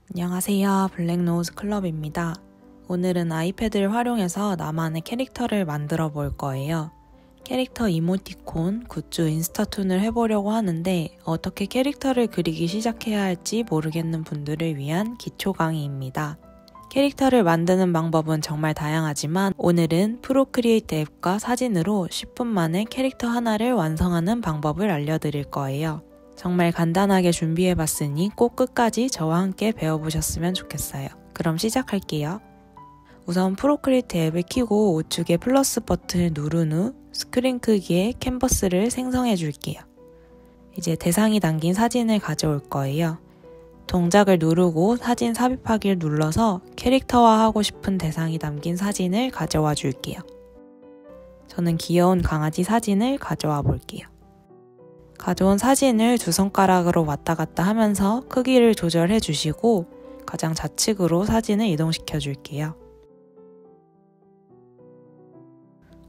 안녕하세요. 블랙노즈 클럽입니다. 오늘은 아이패드를 활용해서 나만의 캐릭터를 만들어 볼 거예요. 캐릭터 이모티콘, 굿즈, 인스타툰을 해보려고 하는데 어떻게 캐릭터를 그리기 시작해야 할지 모르겠는 분들을 위한 기초 강의입니다. 캐릭터를 만드는 방법은 정말 다양하지만 오늘은 프로크리에이트 앱과 사진으로 10분 만에 캐릭터 하나를 완성하는 방법을 알려드릴 거예요. 정말 간단하게 준비해봤으니 꼭 끝까지 저와 함께 배워보셨으면 좋겠어요. 그럼 시작할게요. 우선 프로크리에이트 앱을 켜고 우측에 플러스 버튼을 누른 후 스크린 크기의 캔버스를 생성해 줄게요. 이제 대상이 담긴 사진을 가져올 거예요. 동작을 누르고 사진 삽입하기를 눌러서 캐릭터화하고 싶은 대상이 담긴 사진을 가져와 줄게요. 저는 귀여운 강아지 사진을 가져와 볼게요. 가져온 사진을 두 손가락으로 왔다 갔다 하면서 크기를 조절해 주시고 가장 좌측으로 사진을 이동시켜 줄게요.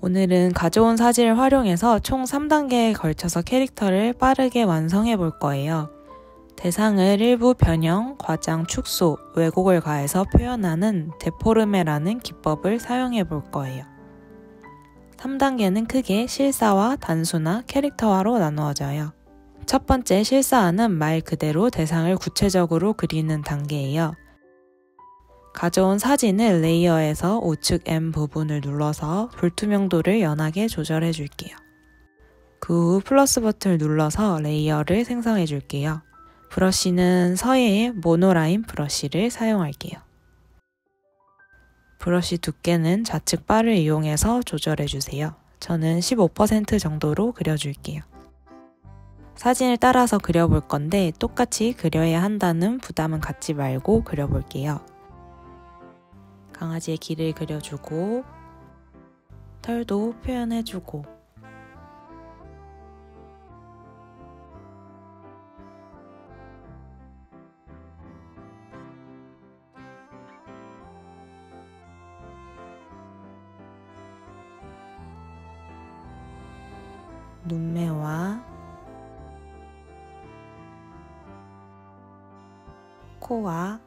오늘은 가져온 사진을 활용해서 총 3단계에 걸쳐서 캐릭터를 빠르게 완성해 볼 거예요. 대상을 일부 변형, 과장, 축소, 왜곡을 가해서 표현하는 데포르메라는 기법을 사용해 볼 거예요. 3단계는 크게 실사화, 단순화, 캐릭터화로 나누어져요. 첫 번째 실사화는 말 그대로 대상을 구체적으로 그리는 단계예요. 가져온 사진을 레이어에서 우측 M 부분을 눌러서 불투명도를 연하게 조절해 줄게요. 그 후 플러스 버튼을 눌러서 레이어를 생성해 줄게요. 브러쉬는 서예의 모노라인 브러쉬를 사용할게요. 브러쉬 두께는 좌측 바를 이용해서 조절해주세요. 저는 15% 정도로 그려줄게요. 사진을 따라서 그려볼 건데 똑같이 그려야 한다는 부담은 갖지 말고 그려볼게요. 강아지의 귀를 그려주고 털도 표현해주고 눈매와 코와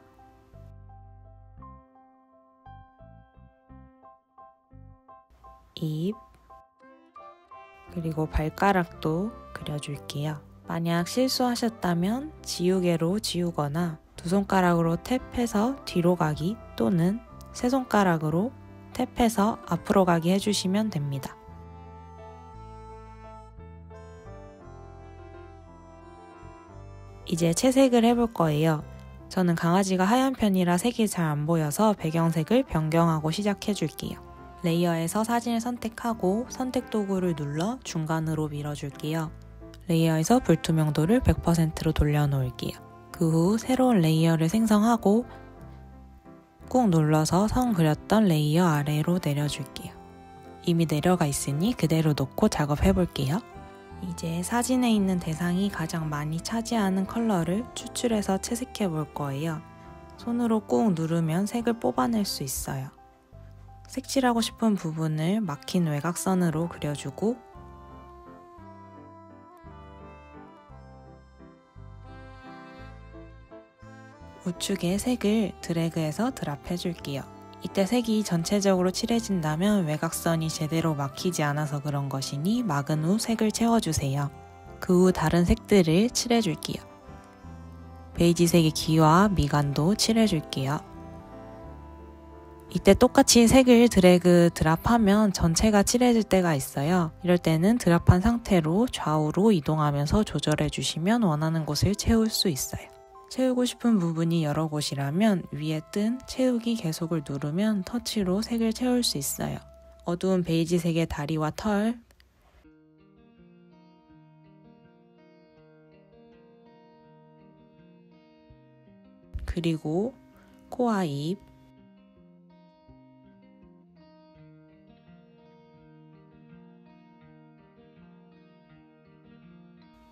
입 그리고 발가락도 그려줄게요. 만약 실수하셨다면 지우개로 지우거나 두 손가락으로 탭해서 뒤로 가기 또는 세 손가락으로 탭해서 앞으로 가기 해주시면 됩니다. 이제 채색을 해볼 거예요. 저는 강아지가 하얀 편이라 색이 잘 안 보여서 배경색을 변경하고 시작해 줄게요. 레이어에서 사진을 선택하고 선택 도구를 눌러 중간으로 밀어줄게요. 레이어에서 불투명도를 100%로 돌려놓을게요. 그 후 새로운 레이어를 생성하고 꾹 눌러서 선 그렸던 레이어 아래로 내려줄게요. 이미 내려가 있으니 그대로 놓고 작업해 볼게요. 이제 사진에 있는 대상이 가장 많이 차지하는 컬러를 추출해서 채색해 볼 거예요. 손으로 꾹 누르면 색을 뽑아낼 수 있어요. 색칠하고 싶은 부분을 막힌 외곽선으로 그려주고 우측에 색을 드래그해서 드랍해 줄게요. 이때 색이 전체적으로 칠해진다면 외곽선이 제대로 막히지 않아서 그런 것이니 막은 후 색을 채워주세요. 그 후 다른 색들을 칠해줄게요. 베이지색의 귀와 미간도 칠해줄게요. 이때 똑같이 색을 드래그 드랍하면 전체가 칠해질 때가 있어요. 이럴 때는 드랍한 상태로 좌우로 이동하면서 조절해주시면 원하는 곳을 채울 수 있어요. 채우고 싶은 부분이 여러 곳이라면 위에 뜬 채우기 계속을 누르면 터치로 색을 채울 수 있어요. 어두운 베이지색의 다리와 털, 그리고 코와 입,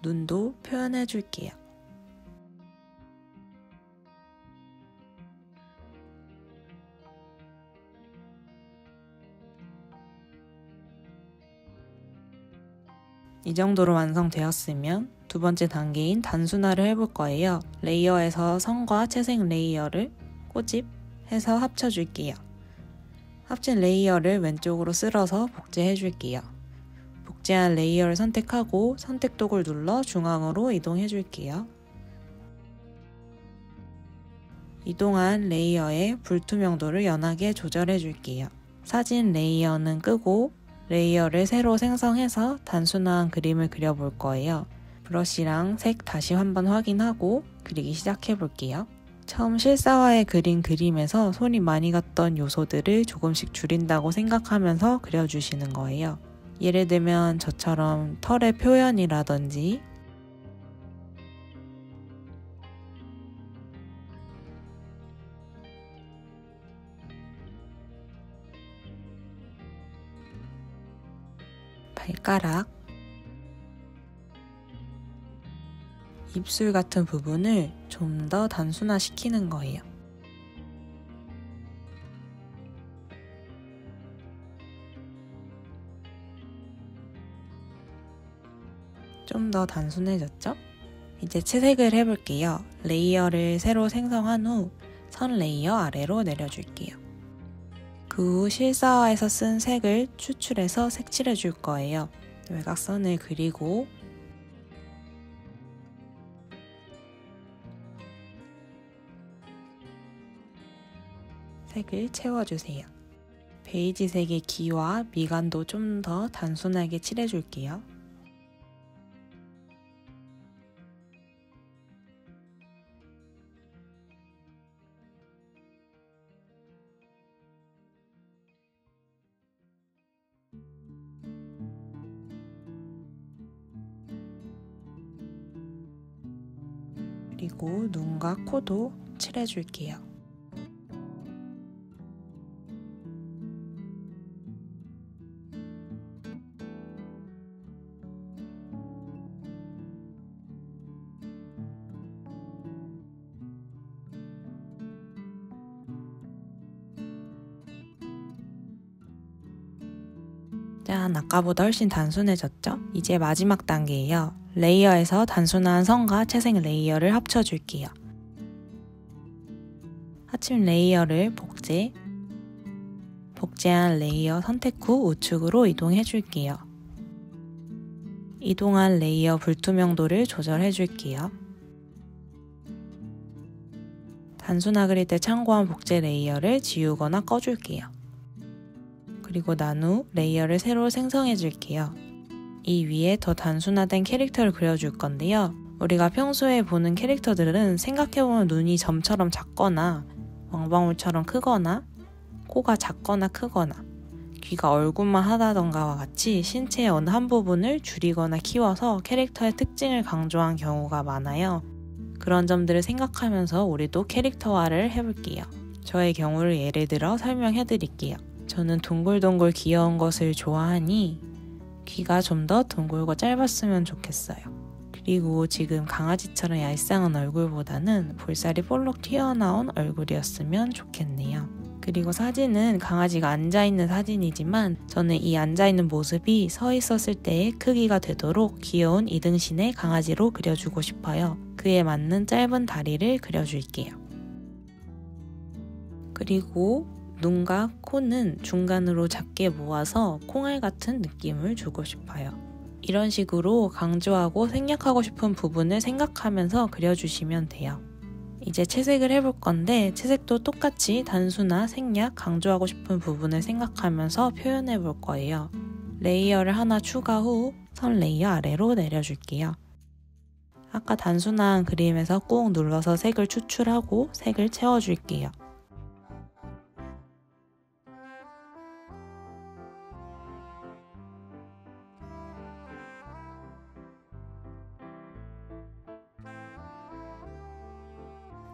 눈도 표현해 줄게요. 이 정도로 완성되었으면 두 번째 단계인 단순화를 해볼 거예요. 레이어에서 선과 채색 레이어를 꼬집해서 합쳐줄게요. 합친 레이어를 왼쪽으로 쓸어서 복제해줄게요. 복제한 레이어를 선택하고 선택독을 눌러 중앙으로 이동해줄게요. 이동한 레이어의 불투명도를 연하게 조절해줄게요. 사진 레이어는 끄고 레이어를 새로 생성해서 단순화한 그림을 그려볼 거예요. 브러쉬랑 색 다시 한번 확인하고 그리기 시작해 볼게요. 처음 실사화에 그린 그림에서 손이 많이 갔던 요소들을 조금씩 줄인다고 생각하면서 그려주시는 거예요. 예를 들면 저처럼 털의 표현이라든지 발가락, 입술 같은 부분을 좀 더 단순화시키는 거예요. 좀 더 단순해졌죠? 이제 채색을 해볼게요. 레이어를 새로 생성한 후 선 레이어 아래로 내려줄게요. 그 후 실사화에서 쓴 색을 추출해서 색칠해 줄 거예요. 외곽선을 그리고 색을 채워주세요. 베이지색의 기와 미간도 좀 더 단순하게 칠해줄게요. 그리고 눈과 코도 칠해줄게요. 짠, 아까보다 훨씬 단순해졌죠? 이제 마지막 단계예요. 레이어에서 단순한 선과 채색 레이어를 합쳐줄게요. 합친 레이어를 복제한 레이어 선택 후 우측으로 이동해줄게요. 이동한 레이어 불투명도를 조절해줄게요. 단순화 그릴 때 참고한 복제 레이어를 지우거나 꺼줄게요. 그리고 난 후 레이어를 새로 생성해 줄게요. 이 위에 더 단순화된 캐릭터를 그려줄 건데요. 우리가 평소에 보는 캐릭터들은 생각해보면 눈이 점처럼 작거나 왕방울처럼 크거나 코가 작거나 크거나 귀가 얼굴만 하다던가와 같이 신체의 어느 한 부분을 줄이거나 키워서 캐릭터의 특징을 강조한 경우가 많아요. 그런 점들을 생각하면서 우리도 캐릭터화를 해볼게요. 저의 경우를 예를 들어 설명해 드릴게요. 저는 동글동글 귀여운 것을 좋아하니 귀가 좀 더 둥글고 짧았으면 좋겠어요. 그리고 지금 강아지처럼 얄쌍한 얼굴보다는 볼살이 볼록 튀어나온 얼굴이었으면 좋겠네요. 그리고 사진은 강아지가 앉아있는 사진이지만 저는 이 앉아있는 모습이 서 있었을 때의 크기가 되도록 귀여운 이등신의 강아지로 그려주고 싶어요. 그에 맞는 짧은 다리를 그려줄게요. 그리고 눈과 코는 중간으로 작게 모아서 콩알 같은 느낌을 주고 싶어요. 이런 식으로 강조하고 생략하고 싶은 부분을 생각하면서 그려주시면 돼요. 이제 채색을 해볼 건데 채색도 똑같이 단순화, 생략, 강조하고 싶은 부분을 생각하면서 표현해 볼 거예요. 레이어를 하나 추가 후 선 레이어 아래로 내려줄게요. 아까 단순한 그림에서 꾹 눌러서 색을 추출하고 색을 채워줄게요.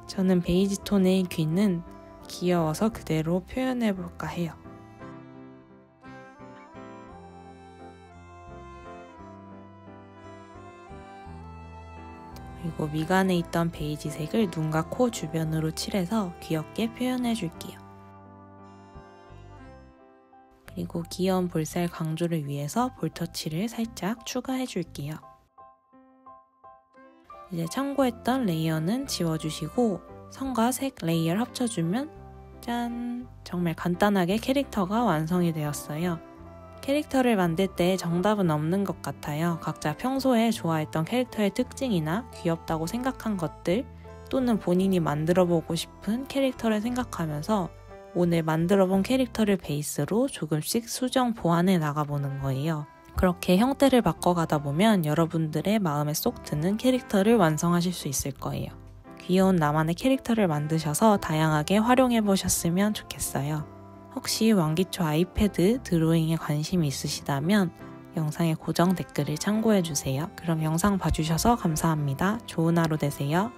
저는 베이지 톤의 귀는 귀여워서 그대로 표현해볼까 해요. 그리고 미간에 있던 베이지색을 눈과 코 주변으로 칠해서 귀엽게 표현해줄게요. 그리고 귀여운 볼살 강조를 위해서 볼터치를 살짝 추가해줄게요. 이제 참고했던 레이어는 지워주시고 선과 색 레이어를 합쳐주면 짠! 정말 간단하게 캐릭터가 완성이 되었어요. 캐릭터를 만들 때 정답은 없는 것 같아요. 각자 평소에 좋아했던 캐릭터의 특징이나 귀엽다고 생각한 것들 또는 본인이 만들어보고 싶은 캐릭터를 생각하면서 오늘 만들어본 캐릭터를 베이스로 조금씩 수정 보완해 나가보는 거예요. 그렇게 형태를 바꿔가다 보면 여러분들의 마음에 쏙 드는 캐릭터를 완성하실 수 있을 거예요. 귀여운 나만의 캐릭터를 만드셔서 다양하게 활용해 보셨으면 좋겠어요. 혹시 왕기초 아이패드 드로잉에 관심이 있으시다면 영상의 고정 댓글을 참고해 주세요. 그럼 영상 봐주셔서 감사합니다. 좋은 하루 되세요.